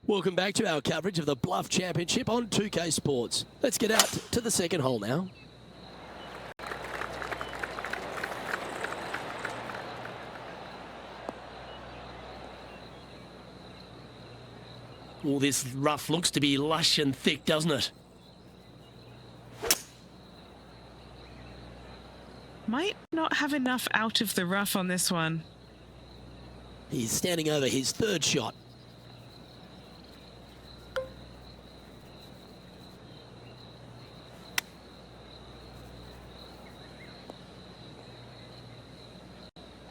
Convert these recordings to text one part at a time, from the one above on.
Welcome back to our coverage of the Bluff Championship on 2K Sports. Let's get out to the second hole now. Well, this rough looks to be lush and thick, doesn't it? Might not have enough out of the rough on this one. He's standing over his third shot.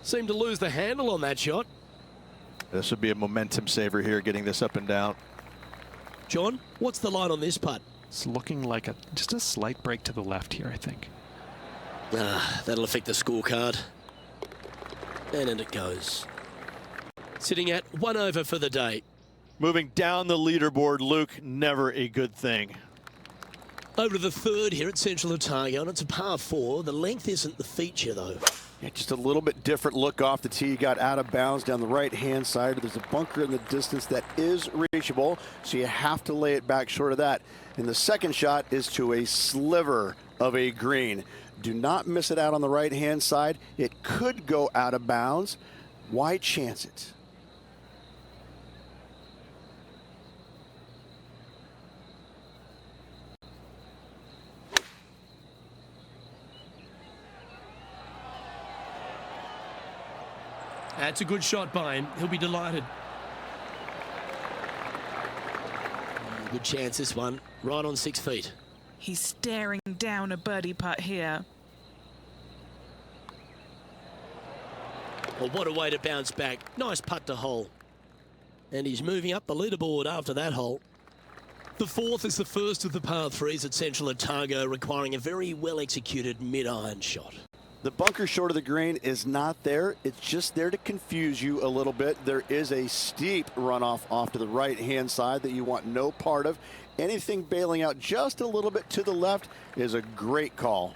Seemed to lose the handle on that shot. This would be a momentum saver here, getting this up and down. John, what's the line on this putt? It's looking like just a slight break to the left here, I think. That'll affect the scorecard. And in it goes. Sitting at 1 over for the day. Moving down the leaderboard, Luke, never a good thing. Over to the third here at Central Otago, and it's a par 4. The length isn't the feature, though. Yeah, just a little bit different look off the tee. You got out of bounds down the right-hand side. There's a bunker in the distance that is reachable, so you have to lay it back short of that. And the second shot is to a sliver of a green. Do not miss it out on the right-hand side. It could go out of bounds. Why chance it? That's a good shot by him. He'll be delighted. Good chance, this one. Right on 6 feet. He's staring down a birdie putt here. Well, what a way to bounce back. Nice putt to hole. And he's moving up the leaderboard after that hole. The fourth is the first of the par 3s at Central Otago, requiring a very well-executed mid-iron shot. The bunker short of the green is not there. It's just there to confuse you a little bit. There is a steep runoff off to the right-hand side that you want no part of. Anything bailing out just a little bit to the left is a great call.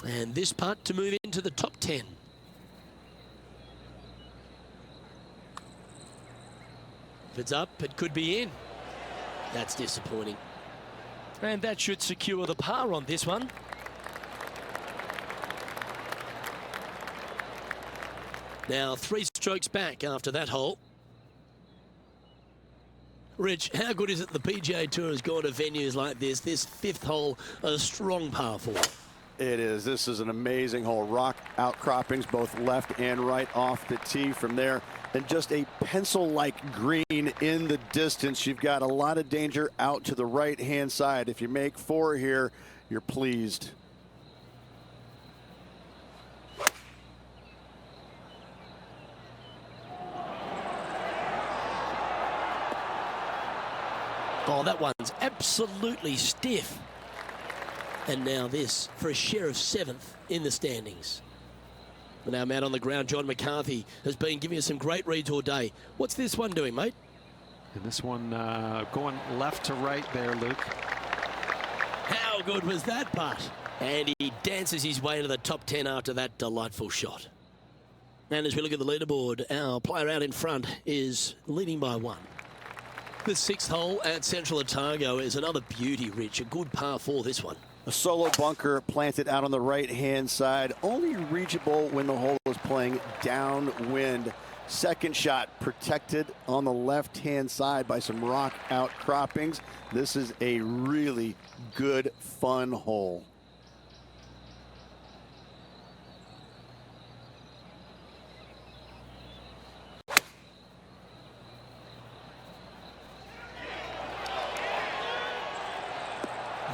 And this putt to move into the top 10. If it's up, it could be in. That's disappointing. And that should secure the par on this one. Now 3 strokes back after that hole. Rich, how good is it the PGA Tour has gone to venues like this? This 5th hole, a strong par 4. It is. This is an amazing hole. Rock outcroppings both left and right off the tee from there. And just a pencil-like green in the distance. You've got a lot of danger out to the right-hand side. If you make 4 here, you're pleased. Oh, that one's absolutely stiff. And now this for a share of 7th in the standings. But now man on the ground, John McCarthy, has been giving us some great reads all day. What's this one doing, mate? And this one going left to right there, Luke. How good was that putt? And he dances his way into the top 10 after that delightful shot. And as we look at the leaderboard, our player out in front is leading by 1. The 6th hole at Central Otago is another beauty, Rich. A good par 4, this one. A solo bunker planted out on the right-hand side, only reachable when the hole is playing downwind. Second shot protected on the left-hand side by some rock outcroppings. This is a really good, fun hole.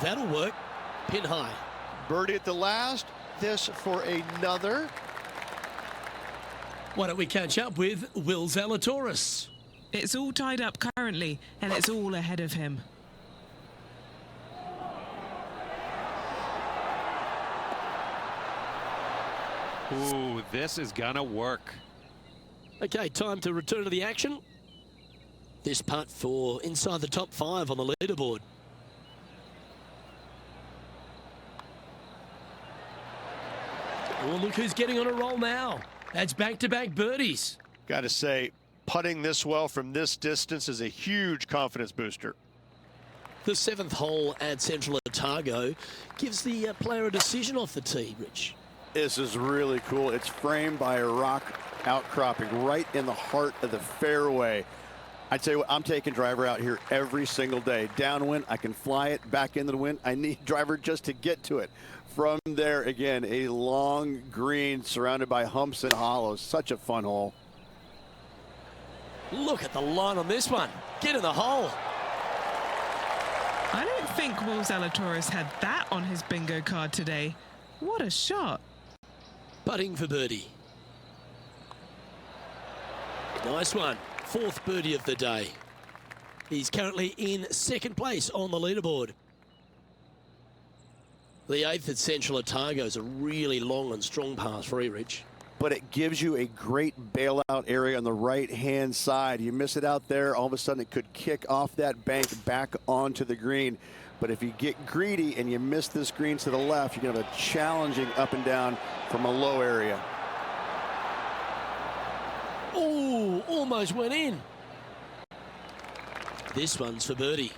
That'll work. Pin high. Birdie at the last. This for another. Why don't we catch up with Will Zalatoris? It's all tied up currently, and it's all ahead of him. Ooh, this is gonna work. Okay, time to return to the action. This putt for inside the top 5 on the leaderboard. Oh, look who's getting on a roll now. That's back-to-back birdies. Got to say, putting this well from this distance is a huge confidence booster. The 7th hole at Central Otago gives the player a decision off the tee, Rich. This is really cool. It's framed by a rock outcropping right in the heart of the fairway. I'd say I'm taking driver out here every single day. Downwind, I can fly it back into the wind. I need driver just to get to it. From there, again, a long green surrounded by humps and hollows. Such a fun hole. Look at the line on this one. Get in the hole. I don't think Will Zalatoris had that on his bingo card today. What a shot. Putting for birdie. Nice one. 4th birdie of the day. He's currently in 2nd place on the leaderboard. The 8th at Central Otago is a really long and strong par 3, Rich. But it gives you a great bailout area on the right-hand side. You miss it out there, all of a sudden it could kick off that bank back onto the green. But if you get greedy and you miss this green to the left, you're going to have a challenging up and down from a low area. Oh, almost went in. This one's for birdie.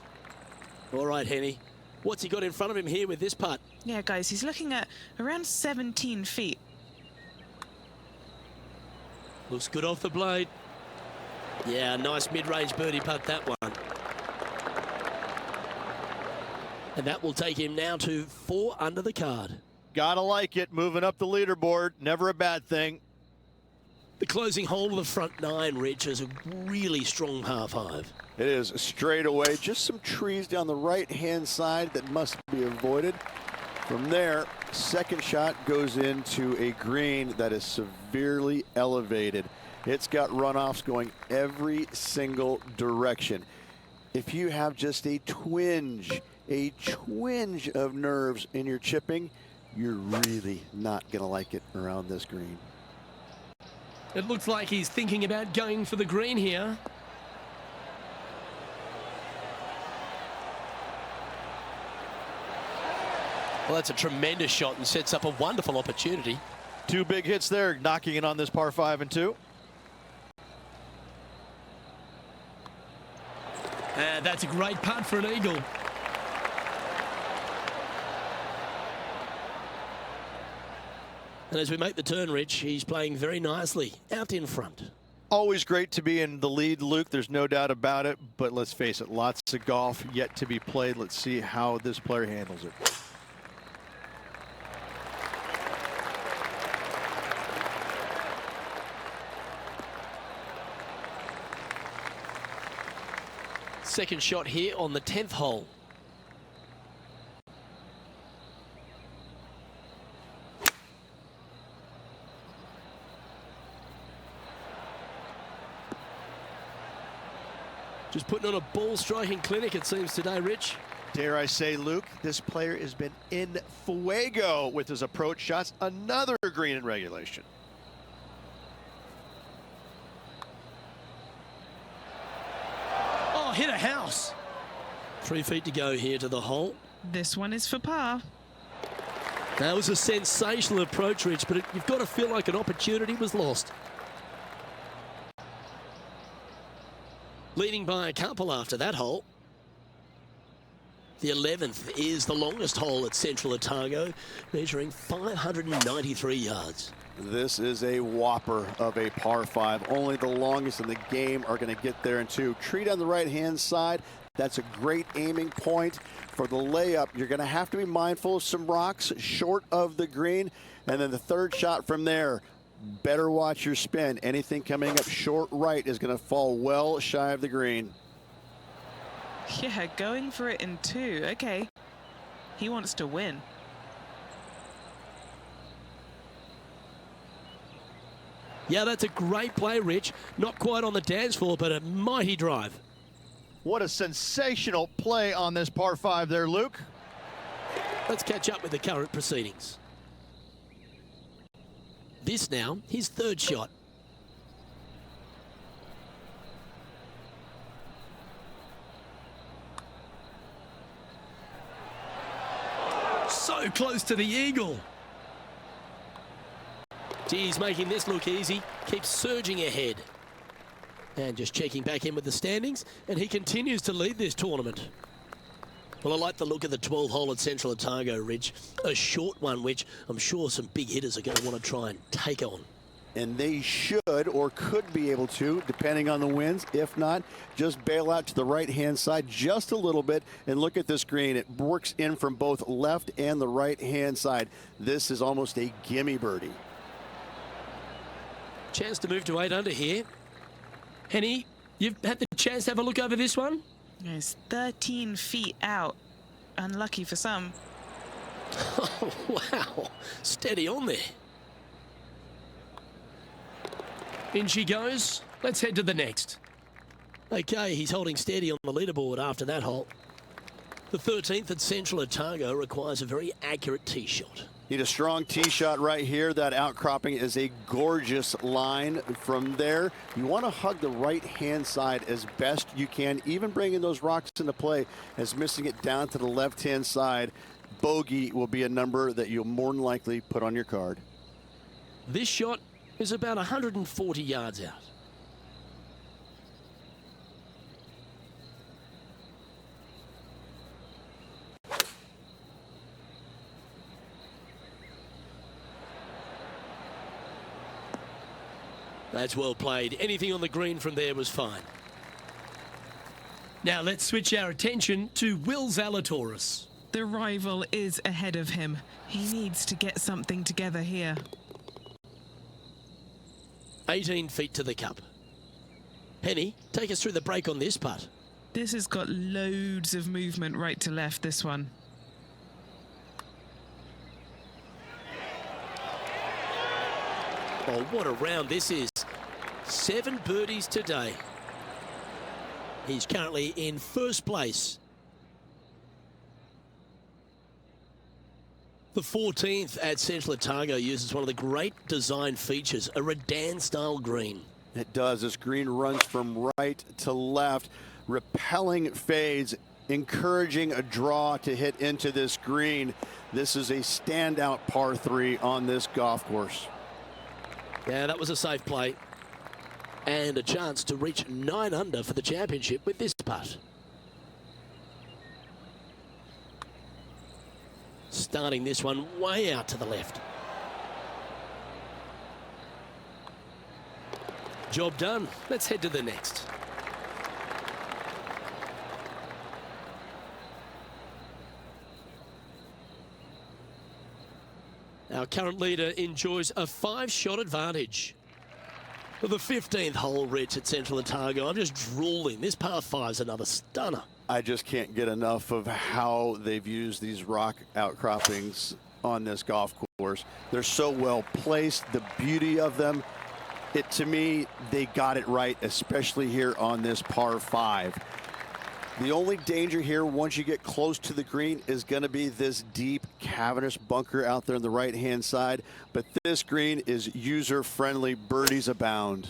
All right, Henny. What's he got in front of him here with this putt? Yeah, guys, he's looking at around 17 feet. Looks good off the blade. Yeah, nice mid-range birdie putt, that one. And that will take him now to 4 under the card. Gotta like it. Moving up the leaderboard. Never a bad thing. The closing hole of the front 9, Rich, is a really strong par 5. It is straight away. Just some trees down the right-hand side that must be avoided. From there, second shot goes into a green that is severely elevated. It's got runoffs going every single direction. If you have just a twinge of nerves in your chipping, you're really not going to like it around this green. It looks like he's thinking about going for the green here. Well, that's a tremendous shot and sets up a wonderful opportunity. 2 big hits there, knocking it on this par 5 and 2. And that's a great putt for an eagle. And as we make the turn, Rich, he's playing very nicely out in front. Always great to be in the lead, Luke. There's no doubt about it. But let's face it, lots of golf yet to be played. Let's see how this player handles it. Second shot here on the 10th hole. Just putting on a ball striking clinic, it seems, today, Rich. Dare I say, Luke, this player has been in fuego with his approach shots. Another green in regulation. Oh, hit a house. 3 feet to go here to the hole. This one is for par. That was a sensational approach, Rich, but you've got to feel like an opportunity was lost. Leading by a couple after that hole. The 11th is the longest hole at Central Otago, measuring 593 yards. This is a whopper of a par 5. Only the longest in the game are going to get there in 2. Treat on the right-hand side. That's a great aiming point for the layup. You're going to have to be mindful of some rocks short of the green. And then the third shot from there, better watch your spin. Anything coming up short right is going to fall well shy of the green. Yeah, going for it in 2. Okay. He wants to win. Yeah, that's a great play, Rich. Not quite on the dance floor, but a mighty drive. What a sensational play on this par 5 there, Luke. Let's catch up with the current proceedings. This now, his third shot. So close to the eagle. Gee, he's making this look easy. Keeps surging ahead. And just checking back in with the standings, and he continues to lead this tournament. Well, I like the look of the 12-hole at Central Otago, Ridge. A short one, which I'm sure some big hitters are going to want to try and take on. And they should or could be able to, depending on the winds. If not, just bail out to the right-hand side just a little bit and look at this green. It works in from both left and the right-hand side. This is almost a gimme birdie. Chance to move to 8 under here. Henny, you've had the chance to have a look over this one? It's 13 feet out. Unlucky for some. Oh, wow. Steady on there. In she goes. Let's head to the next. Okay, he's holding steady on the leaderboard after that hole. The 13th at Central Otago requires a very accurate tee shot. Need a strong tee shot right here. That outcropping is a gorgeous line. From there, you want to hug the right-hand side as best you can, even bringing those rocks into play, as missing it down to the left-hand side. Bogey will be a number that you'll more than likely put on your card. This shot is about 140 yards out. That's well played. Anything on the green from there was fine. Now let's switch our attention to Will Zalatoris. The rival is ahead of him. He needs to get something together here. 18 feet to the cup. Penny, take us through the break on this putt. This has got loads of movement right to left, this one. Oh, what a round this is. 7 birdies today. He's currently in first place. The 14th at Central Otago uses one of the great design features, a Redan-style green. It does. This green runs from right to left, repelling fades, encouraging a draw to hit into this green. This is a standout par 3 on this golf course. Yeah, that was a safe play. And a chance to reach 9 under for the championship with this putt. Starting this one way out to the left. Job done. Let's head to the next. Our current leader enjoys a 5-shot advantage. For the 15th hole, Rich, at Central Otago, I'm just drooling. This par 5's another stunner. I just can't get enough of how they've used these rock outcroppings on this golf course. They're so well placed, the beauty of them. To me, they got it right, especially here on this par 5. The only danger here, once you get close to the green, is going to be this deep, cavernous bunker out there on the right-hand side. But this green is user-friendly. Birdies abound.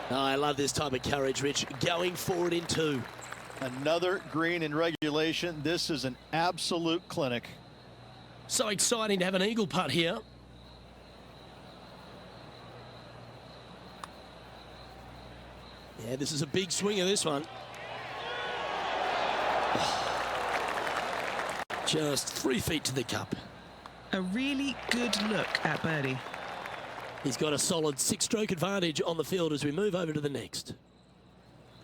Oh, I love this type of courage, Rich. Going forward in 2. Another green in regulation. This is an absolute clinic. So exciting to have an eagle putt here. Yeah, this is a big swing of this one. Just 3 feet to the cup. A really good look at birdie. He's got a solid 6-stroke advantage on the field as we move over to the next.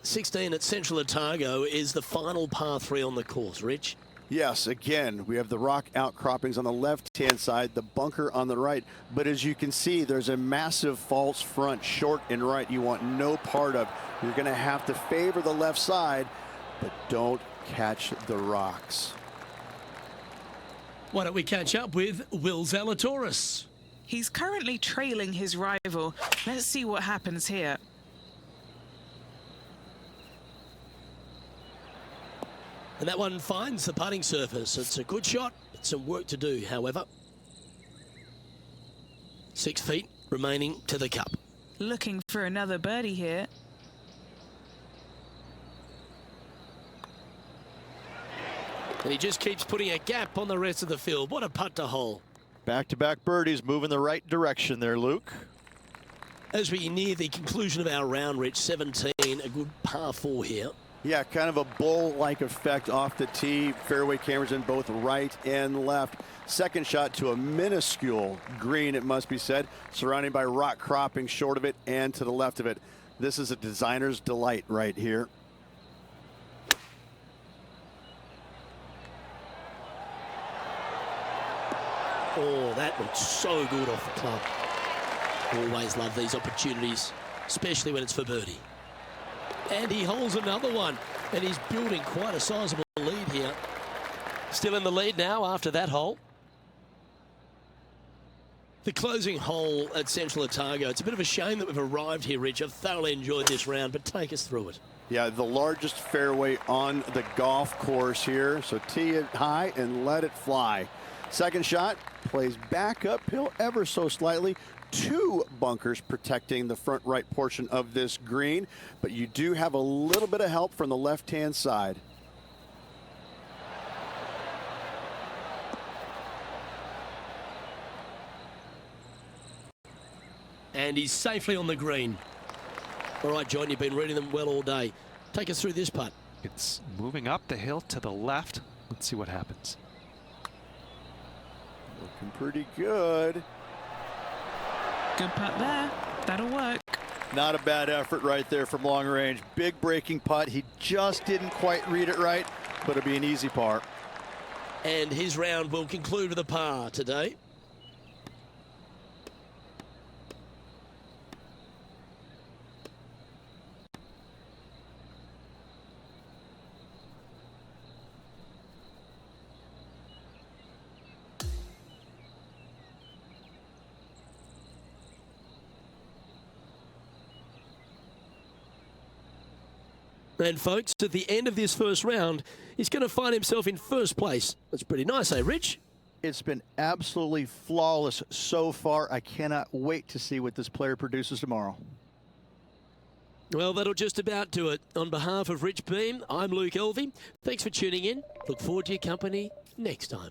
16 at Central Otago is the final par 3 on the course. Rich? Yes, again, we have the rock outcroppings on the left-hand side, the bunker on the right. But as you can see, there's a massive false front, short and right, you want no part of. You're going to have to favor the left side, but don't catch the rocks. Why don't we catch up with Will Zalatoris? He's currently trailing his rival. Let's see what happens here. And that one finds the putting surface. It's a good shot. Some work to do, however. 6 feet remaining to the cup. Looking for another birdie here. And he just keeps putting a gap on the rest of the field. What a putt to hole. Back-to-back birdies, moving the right direction there, Luke. As we near the conclusion of our round, Rich, 17, a good par 4 here. Yeah, kind of a bull-like effect off the tee. Fairway cameras in both right and left. Second shot to a minuscule green, it must be said, surrounded by rock cropping short of it and to the left of it. This is a designer's delight right here. Oh, that looks so good off the club. Always love these opportunities, especially when it's for birdie. And he holds another one, and he's building quite a sizable lead here. Still in the lead now after that hole. The closing hole at Central Otago. It's a bit of a shame that we've arrived here, Rich. I've thoroughly enjoyed this round, but take us through it. Yeah, the largest fairway on the golf course here. So tee it high and let it fly. Second shot plays back uphill ever so slightly. 2 bunkers protecting the front right portion of this green, but you do have a little bit of help from the left-hand side. And he's safely on the green. All right, John, you've been reading them well all day. Take us through this putt. It's moving up the hill to the left. Let's see what happens. Looking pretty good. Good putt there. That'll work. Not a bad effort right there from long range. Big breaking putt. He just didn't quite read it right, but it'll be an easy par. And his round will conclude with a par today. And folks, at the end of this first round, he's going to find himself in first place. That's pretty nice, eh, Rich? It's been absolutely flawless so far. I cannot wait to see what this player produces tomorrow. Well, that'll just about do it. On behalf of Rich Beam, I'm Luke Elvey. Thanks for tuning in. Look forward to your company next time.